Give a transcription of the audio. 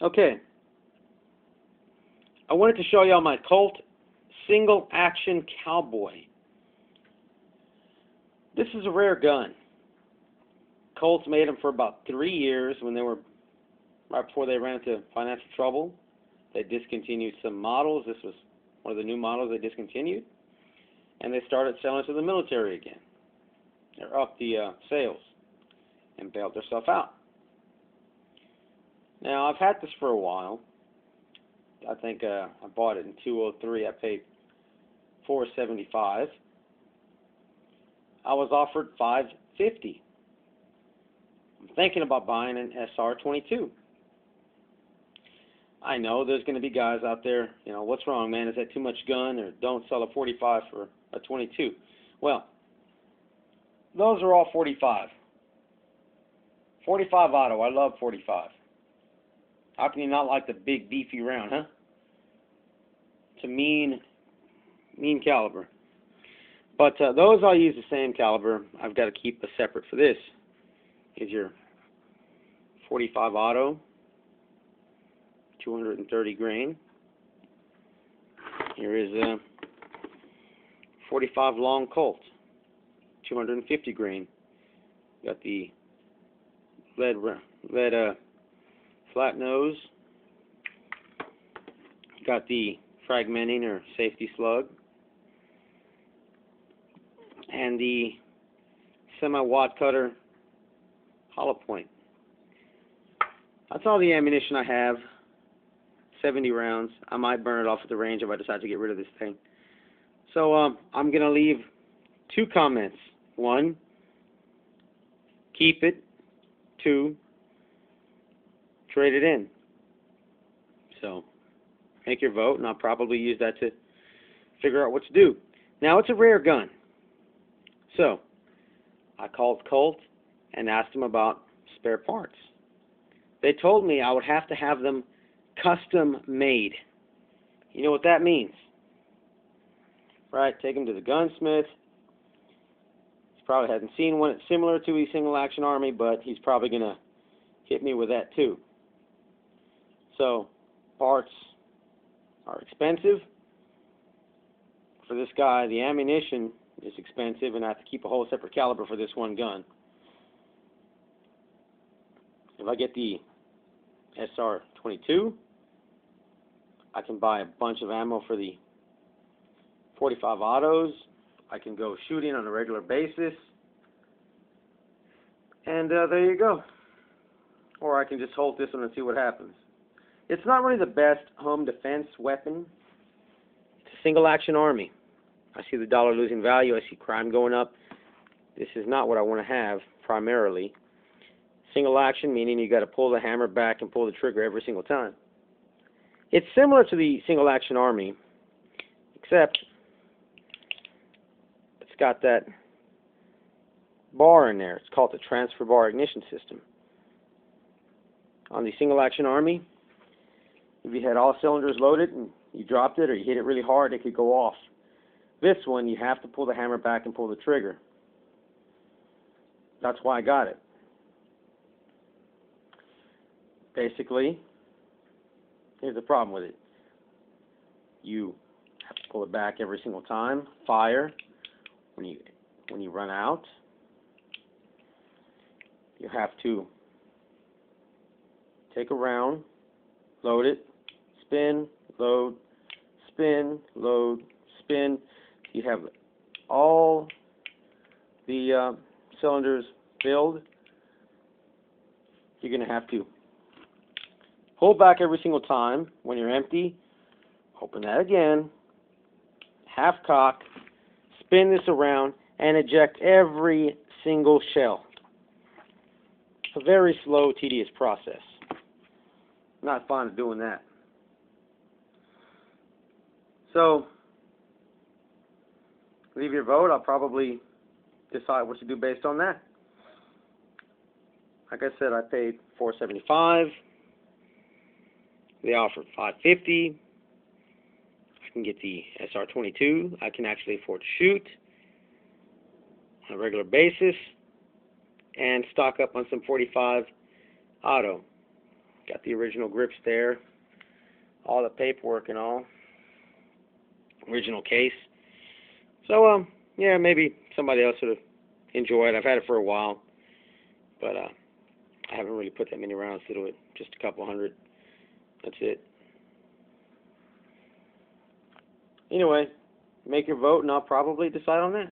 Okay, I wanted to show y'all my Colt single action Cowboy. This is a rare gun. Colts made them for about 3 years when they were right before they ran into financial trouble. They discontinued some models. This was one of the new models they discontinued, and they started selling to the military again. They upped the sales and bailed themselves out. Now, I've had this for a while. I think I bought it in 2003. I paid $475. I was offered $550. I'm thinking about buying an SR22. I know there's going to be guys out there, you know, what's wrong, man? Is that too much gun? Or don't sell a 45 for a 22. Well, those are all 45. 45 auto. I love 45. How can you not like the big, beefy round, huh? It's a mean caliber. But those I'll use the same caliber. I've got to keep a separate for this. Is your 45 auto, 230 grain. Here is a 45 long Colt, 250 grain. Got the lead flat nose. Got the fragmenting or safety slug, and the semi-wad cutter hollow point. That's all the ammunition I have. 70 rounds. I might burn it off at the range if I decide to get rid of this thing. So I'm going to leave 2 comments. 1, keep it. 2, trade it in. So make your vote, and I'll probably use that to figure out what to do. Now, it's a rare gun. So I called Colt and asked them about spare parts. They told me I would have to have them custom made. You know what that means? Right, take them to the gunsmith. He probably hasn't seen one similar to a single action army, but he's probably going to hit me with that too. So parts are expensive. For this guy, the ammunition is expensive, and I have to keep a whole separate caliber for this one gun. If I get the SR22, I can buy a bunch of ammo for the 45 autos. I can go shooting on a regular basis, and there you go. Or I can just hold this one and see what happens. It's not really the best home defense weapon. It's a single action army. I see the dollar losing value. I see crime going up. This is not what I want to have primarily. Single action, meaning you got to pull the hammer back and pull the trigger every single time. It's similar to the single action army, except it's got that bar in there. It's called the transfer bar ignition system. On the single action army, if you had all cylinders loaded and you dropped it or you hit it really hard, it could go off. This one, you have to pull the hammer back and pull the trigger. That's why I got it. Basically, here's the problem with it. You have to pull it back every single time, fire. When you run out, you have to take a round, load it, spin, load, spin, load, spin. You have all the cylinders filled. You're going to have to pull back every single time. When you're empty, open that again, half cock, spin this around, and eject every single shell. A very slow, tedious process. Not fond of doing that. So, leave your vote. I'll probably decide what to do based on that. Like I said, I paid $475. They offered $550. I can get the SR22. I can actually afford to shoot on a regular basis and stock up on some 45 auto. Got the original grips there. All the paperwork and all. Original case. So, yeah, maybe somebody else would enjoy it. I've had it for a while. But, I haven't really put that many rounds through it. Just a couple hundred. That's it. Anyway, make your vote and I'll probably decide on that.